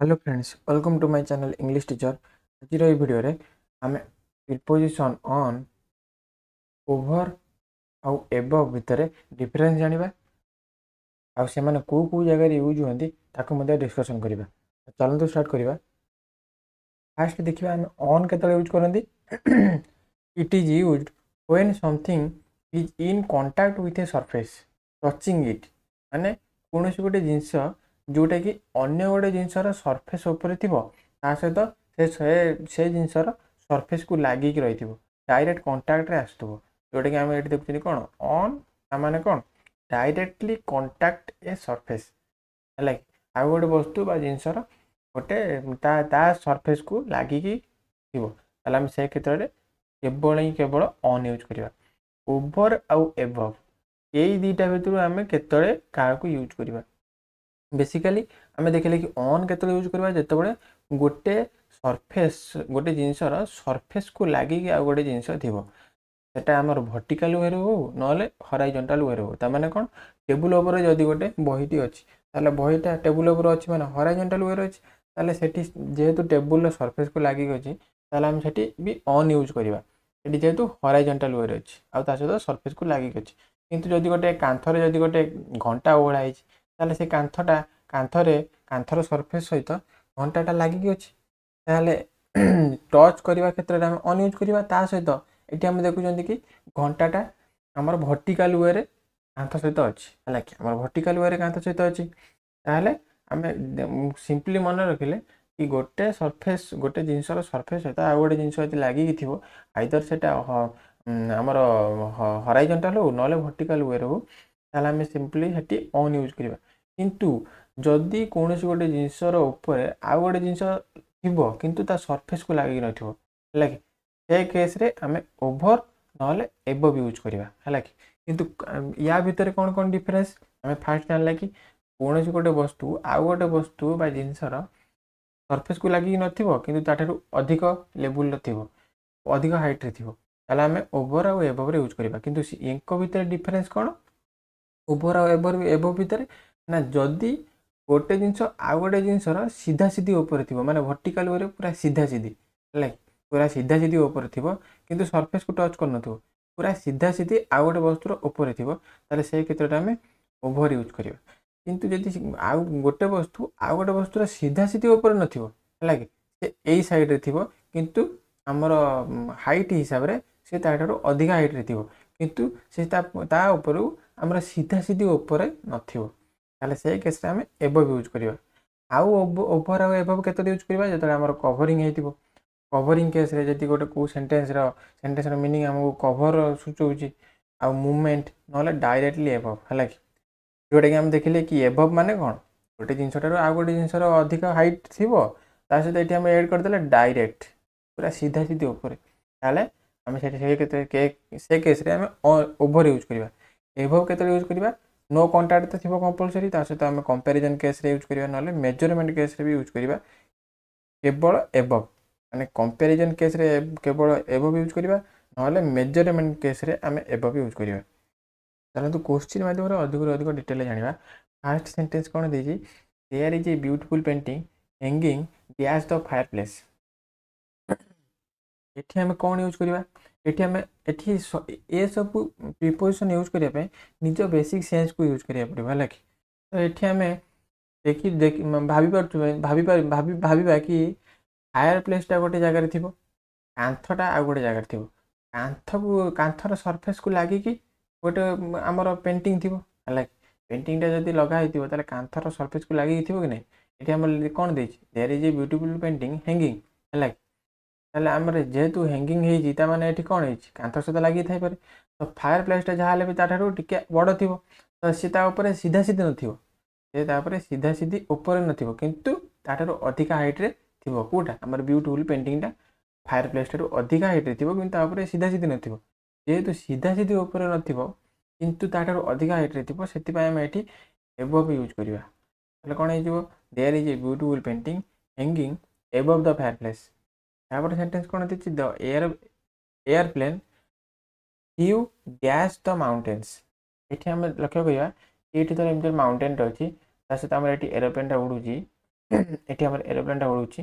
Hello friends, welcome to my channel English teacher. आज video रे आम प्रीपोजिशन ऑन ओभर आउ एबव भितर डिफरेंस जानिबा आउ से माने को जगह यूज होती ताको मध्य डिस्कशन करबा। चलନ୍ତୁ स्टार्ट करबा। फास्ट देखिबा हम ऑन केतले यूज करंती। It is used when something is in contact with a surface touching it, माने कोनोसी गोटे जिंस जोटा कि अन्य गोटे जिनसर सरफेस उपर थिबो ता सहित से जिनसर सरफेस को लागिक रही डायरेक्ट कांटेक्ट रे आसुथबो। जोटा कि आम ये देखुं कौन ऑन माने कौन डायरेक्टली कांटेक्ट ए सरफेस है आ गोटे वस्तु बा जिनसर गोटे ता सरफेस को लागिकी थी आम से क्षेत्र में केवल ही केवल ऑन यूज करवा। ओभर आउ एबव यही दुईटा भितर आम केतले क्या यूज करवा। बेसिकली आम देखिले कि ऑन केतले यूज करवा जितेबाला गोटे सरफेस गोटे जिनसर सरफेस को लागिकी आ गोटे जिनस थी सेटा आमर वर्टिकल वे हो ना हॉरिजॉन्टल वे हो। तार कौन टेबुल उपर जदि गोटे बहीटी अच्छी ताले बहीटा टेबुल उपर अच्छी माने हॉरिजॉन्टल वे अच्छी ताले सेठी जेहेतु टेबुल सरफेस को लागिक अच्छी ताले आम सेठी भी ऑन यूज करवा। सेठी जेहेतु हॉरिजॉन्टल वे अच्छी आ ता सहित सरफेस को लागिक अच्छी। किंतु जदि गोटे कांथरे जदि गोटे घंटा ओढ़ाई ताले से कांथटा कांथर सरफेस सहित घंटाटा लागिक अच्छी ताले टच करने क्षेत्र में आम ऑन यूज करवा। ता सहित ये आम देखुं कि घंटाटा आमर वर्टिकल वे रे कांथ सहित अच्छी है कि आम वर्टिकल वे रे कांथ सहित अच्छी ताहले आम सिंपली मन रखिले कि गोटे सरफेस गोटे जिनसर सरफेस सहित आ गोटे जिनस यदि लागिक थो आइदर से आमर हॉरिजॉन्टल हो ना वर्टिकल वे हो ताहले आम सिंपली सेठी ऑन यूज करवा। किंतु जदि कौन गोटे जिनसर उपर आउ गोटे जिनस थो किंतु ता सरफेस को लागिक नथिबो है कि से केस रे आम ओभर ना एबव यूज करवा है कि। किंतु या भितर कौन कौन डिफरेंस आम फास्ट जानला कि कौन गोटे वस्तु आउ गोटे वस्तु बा जिनसर सरफेस को लगिक नथिबो किंतु ताठारु अधिक लेवल थी अधिक हाइट रे थी ताले आम ओभर आउ एबव रे यूज करवा। किंतु इनको भितर डिफरेंस कौन ओभर आउ एबव भितर ना जदि गोटे जिनस आउ गोटे जिनसर सीधा सीधी ऊपर थी माने वर्टिकल वे पूरा सीधा सीधी है पूरा सीधा सीधी ऊपर थी किंतु सरफेस को टच कर पूरा सीधा सीधी आउ गोटे वस्तुर ऊपर थी ताले से क्षेत्र में ओभर यूज करवा। किंतु जदि आउ गोटे वस्तु आउ गोटे वस्तुर सीधा सीधी ऊपर नथिबो है कि से एई साइड रे थिबो किंतु हमर हाइट हिसाब रे से ताठारु अधिक हाइट रे थिबो किंतु से ता ऊपर हमर सीधा सीधी ऊपर नथिबो ताले से केस रे हम एबव यूज करवा। आउ ओभर आउ एबव केते यूज करवा जतले हमर कवरिंग हेतिबो। कवरिंग केस रे जदि गोटे को सेंटेंस रो मीनिंग हमको कवर सूचौची आ मूवमेंट ना डायरेक्टली एबव है कि जोटा कि आम देखिले कि एबव माने कौन गोटे जिनसटार आउ गोटे जिनसर अधिक हाइट थी सहित ये आम एड करदे डायरेक्ट पूरा सीधा सीधी ऊपर ताले आम से केस रे आम ओभर यूज करवा। एबव केते यूज करवा नो कांटेक्ट तो थी कंपलसरी सहित आम कंपैरिजन केस रे यूज करवा ना मेजरमेंट केस रे भी यूज करवा केवल एबव माने कंपैरिजन केस रे केवल एबव यूज करवा ना मेजरमेंट केस रे आम एबव यूज करवा। चलो क्वेश्चन माध्यम अधिक अधिक डिटेल जाना। फास्ट सेंटेंस कौन देजी there is a beautiful painting hanging dash the fireplace. ये आम कौन यूज करवा ये आम ये सब प्रिपोजिशन यूज करने निज बेसिक सेंस को यूज करा पड़ो है कि। तो ये आम देखी देख भावी कि फायर प्लेसटा गोटे जगार थी कांथटा आ गोटे जगार थी कांथ को कांथर सरफेस को लागिकी गोटे आमर पेंटिंग थी है पेंटिंगटा जब लगाई थोड़ा कांथर सरफेस को लगे थी कि नहीं ये आम कौन there is a beautiful painting hanging है आम जेहेतु हैंगिंग होता माने ये कौन है कांथ सहित लगी थाई पारे। तो फायर प्लेसटा जहाँ भी ताठू टी बड़ थी तो सी सीधा सीधी नपर सीधा सीधी ऊपर न किंतु ताठू अधिका हाइट रे थी कौटा आम ब्यूटीफुल पेंटिंगटा फायर प्लेसटा अधिका हाइट रे थी कि सीधा सीधी जेहेतु सीधा सीधी ऊपर किंतु ताठू अधिका हाइट रे थी से आम ये एबव यूज करवा। कौन हो there is a beautiful painting hanging above the fireplace. यहाँ सेंटेंस कौन थी the airplane flew dash the mountains. ये आम लक्ष्य करवा ये तो एम माउंटेन अच्छी सहित आम ये एरोप्लेनटा उड़ूची एटी आम एरोप्लेनटा उड़ूची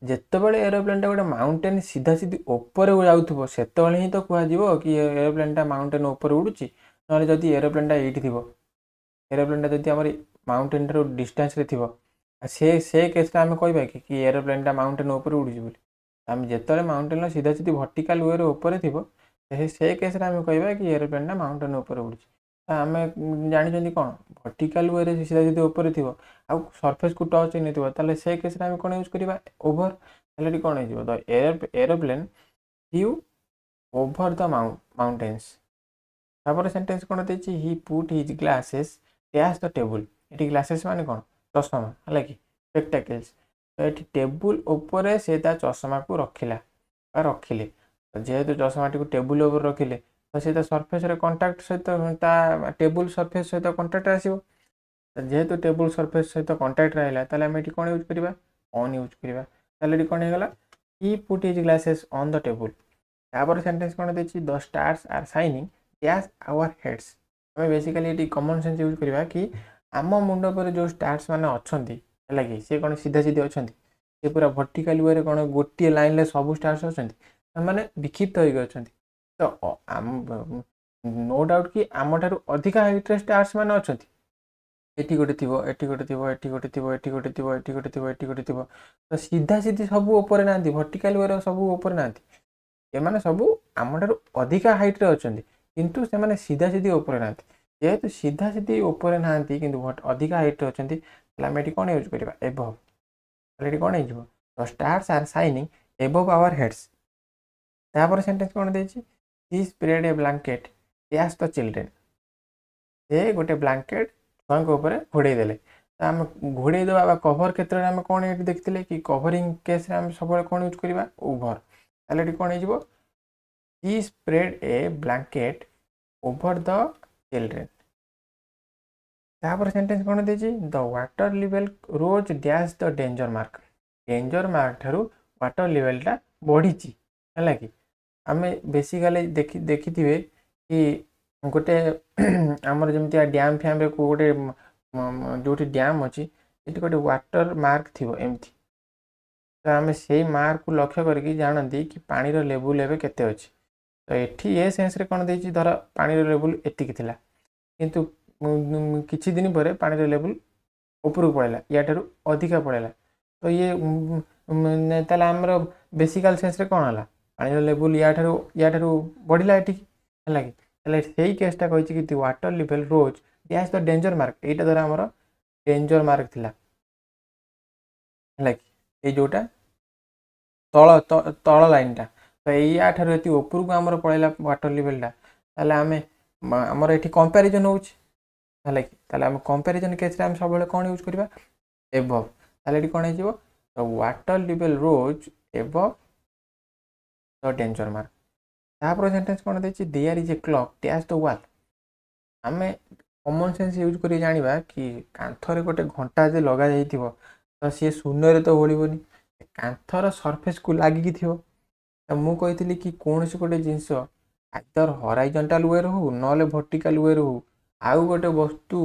जितेबाला एरोप्लेनटा गोटे माउंटेन सीधा सीधी ऊपर जाऊथो से ही तो कह कि एरोप्लेनटा माउंटेन ऊपर उड़ूची ना जदि एरोप्लेनटा ये एरोप्लेनटा जदि आम माउंटेन ठार डिस्टेंस रे थी से केस आम कह कि एरोप्लेनटा माउंटेन ऊपर उड़ूची बोली आम जिते माउंटेन सीधा सीधी वर्टिकल वे ऊपर थी से केस आम कह कि एरोप्लेनटा माउंटेन ऊपर उड़ूची आम जानी कौन वर्टिकल वे सीधा सीधी ऊपर थी आउ सरफेस को टच होता से केस आम कौन यूज करवा ओभर ताले कौन हो the aeroplane flew over the mountains तापर सेंटेंस कौन देती he put his glasses dash the table ये ग्लासेस माने कौन चषमा है कि स्पेक्टाकल्स तो ये टेबुल उपर से चषमा को रखिला रखिले जेहेतु चषमा टी टेबुल उपर रखिले तो से सरफेस कंटाक्ट सहित टेबुल सरफेस सहित कंटाक्ट आसो जेहेतु टेबुल सरफेस सहित कंटाक्ट रहा ताले आम ये कौन यूज करवा ऑन यूज करवा ताले कौन होगा he put his glasses on the table तापर सेंटेंस कौन देती the stars are shining dash our heads आम बेसिकली ये कॉमन सेंस यूज करवा कि आम मुंड पर जो स्टार्स मैंने अच्छा है कि सी कौन सीधा सीधी अच्छा सी पूरा वर्टिकल वे कौन गोटे लाइन में सब स्टार्स अच्छा मैंने विक्षिप्त होती तो नो डाउट कि आम ठार अधिका हाइट स्टार्स मैंने अच्छा एटी गोटे थी एटी गोटे थी एटी गोटे थी एटी गोटे थी एटी गोटे थी एटी गोटे थी तो सीधा सीधी सब ऊपर ना वर्टिकल वे सब ऊपर ना एम सब आम ठार अधिका हाइट्रे अच्छा किंतु से सीधा सीधी ऊपर ना जेहेतु सीधा सीधी ऊपर ना कि अधिका हाइट्रे अच्छा आम ये कौन यूज करवा एबव ये कौन हो the stars are shining above our heads तापर सेंटेंस कौन देती she spread a blanket dash the children से गोटे ब्लैंकेट छुआ उपर घोड़े देले आम घोड़े देवा कभर क्षेत्र में आम कौन ये देखते कि कभरिंग केस सब कौन यूज करवा ओभर ताले कौन हो she spread a blanket over the children तापर सेंटेंस कौन देती the water level rose dash the danger mark ठारू वाटर लेवलटा बढ़ी है कि आम बेसिकली देखी कि गोटे आमर जमी डैम फैम गोटे जो डैम अच्छी ये गोटे वाटर मार्क थी एमती तो आम से मार्क को लक्ष्य करके जानती कि पानी लेवल एवं केते अच्छी तो ये ए सेन्स कौन देती धर पानी लेवल एतिक थिला किंतु किछि दिन पर पानी लेवल ऊपर पड़ेगा या ठारू अधिका पड़ेगा तो ये ताला आमर बेसिकल सेन्स कौन है पानी लेवल या ठारू बढ़ला ये है कि से केसटा कही कि water level rose dash the danger mark यहाँ द्वारा आमर डेंजर मार्क थिला है कि ये जोटा तल तल लाइनटा तो या ठारू ये ऊपर को आमर पड़ेगा वाटर लेवलटा ताले आम आमर ये कंपैरिजन होगा कि आम कंपैरिजन केस आम सब कौन यूज करवा एबव ताले कौन हो water level rose above the danger mark तापर सेंटेंस कौन देती there is a clock dash the wall आम कॉमन सेंस यूज कर जाना कि कांथरे गोटे घंटा जो लग जाइए तो सी शून्य तो होनी कांथर सरफेस को लगिकी थी मु कही कि कौन से गोटे जिनस आइदर हॉराइजॉन्टल वे हो ना वर्टिकल वे हो आउ गोटे वस्तु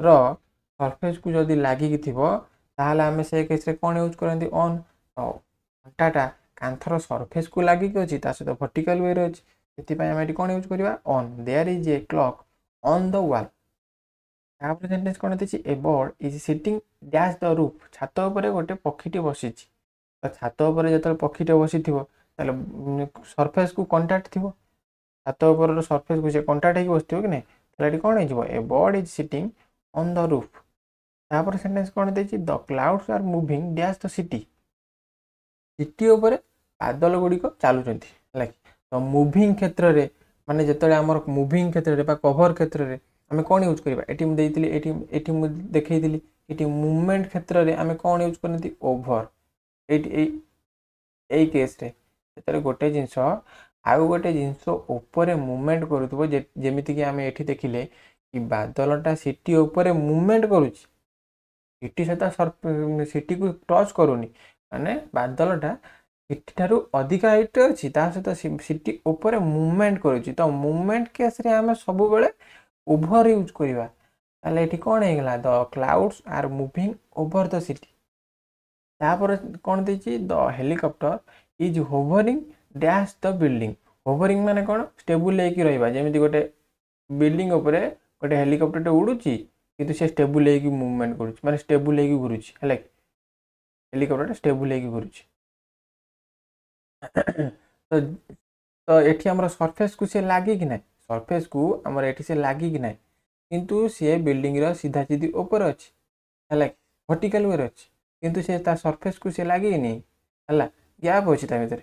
सरफेस को जदि लगिकी थी ताहले आम से केस कौन यूज करती ऑन घंटाटा कांथर सरफेस को लगिकी अच्छी सहित वर्टिकल वे अच्छी से आम ये कौन यूज करवा on there is a clock on the wall तापर सेंटेंस कौन देती a bird is sitting dash the roof छात उपर गोटे पक्षीटी बसी तो छात उपर जो पक्षीटे बसी सरफेस को कंटाक्ट थी छात उपर सरफेस को कंटाक्ट होगी बस कि नहीं कौन हो a bird is sitting on the roof तापर सेंटेंस कौन देती the clouds are moving dash the city city उपर बादल गुड़िक चलुंट है तो मुविंग क्षेत्र में माने जिते आम मुविंग क्षेत्र में कभर क्षेत्र में आम कौन यूज करवा ये देखी ये मुवमेंट क्षेत्र में आम कौन यूज करती ओभर ये केस रे गोटे जिनस आउ गोटे जिनस ऊपर मुवमेंट करूँ जमीक आम ये देखिले कि बादलटा सिटी उपर मुवमेंट करुच्ची सिटी सहित सिटी को टच करूनी माने बादलटा सिटी ठारू अधिका हाइट अच्छी सहित सिटी उपर मुवमेंट करुच्ची तो मुवमेंट केस रे आम सब बेले ओभर यूज करवा ताले एठी कोन हे गेला the clouds are moving over the city तापर कोन देछि the helicopter is hovering dash the building hovering माने कोन स्टेबल हे कि रहबा जेमिति गोटे बिल्डिंग ऊपर गोटे हेलीकॉप्टर टे उडुची किंतु से स्टेबल हे कि मूवमेंट करूची माने स्टेबल हे कि घुरुची हला हेलीकॉप्टर स्टेबल हे कि घुरुची तो तो एठी हमर सरफेस को से लागी कि नै सरफेस को हमर एठी से लागी कि नै किंतु से बिल्डिंग रो सीधा सीधी ऊपर अछि हला वर्टिकल वे अछि किंतु से ता सरफेस को से लागी नि हला गैप अछि ता भीतर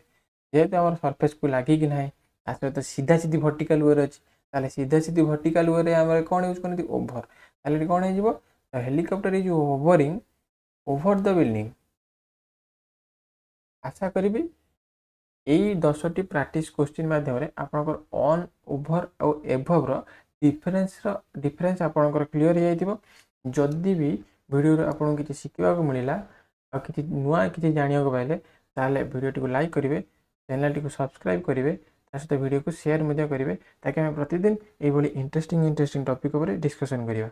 जेते हमर सरफेस को लागी कि नै तासे तो सीधा सीधी वर्टिकल वे अछि ताले सीधा सीधी वर्टिकल वे रे हमर कोन यूज करनती ओवर ताले कोन हे जिवो helicopter is hovering over the building आशा करिबी यही 10टी प्रैक्टिस क्वेश्चन माध्यम आपनकर ऑन ओवर और एभव रो डिफरेंस आपनकर क्लियर हो जाइतिबो जदि भी वीडियो रे आपन किछि शिखिबा को मिलिला आ किछि नुवा किछि जानिया को पाइले ताले वीडियो टी को लाइक करिवे चैनल टी को सब्सक्राइब करिवे तासते वीडियो को शेयर मध्य करिवे ताकि हम प्रतिदिन एई बोली इंटरेस्टिंग टॉपिक ऊपर डिस्कशन करिवा।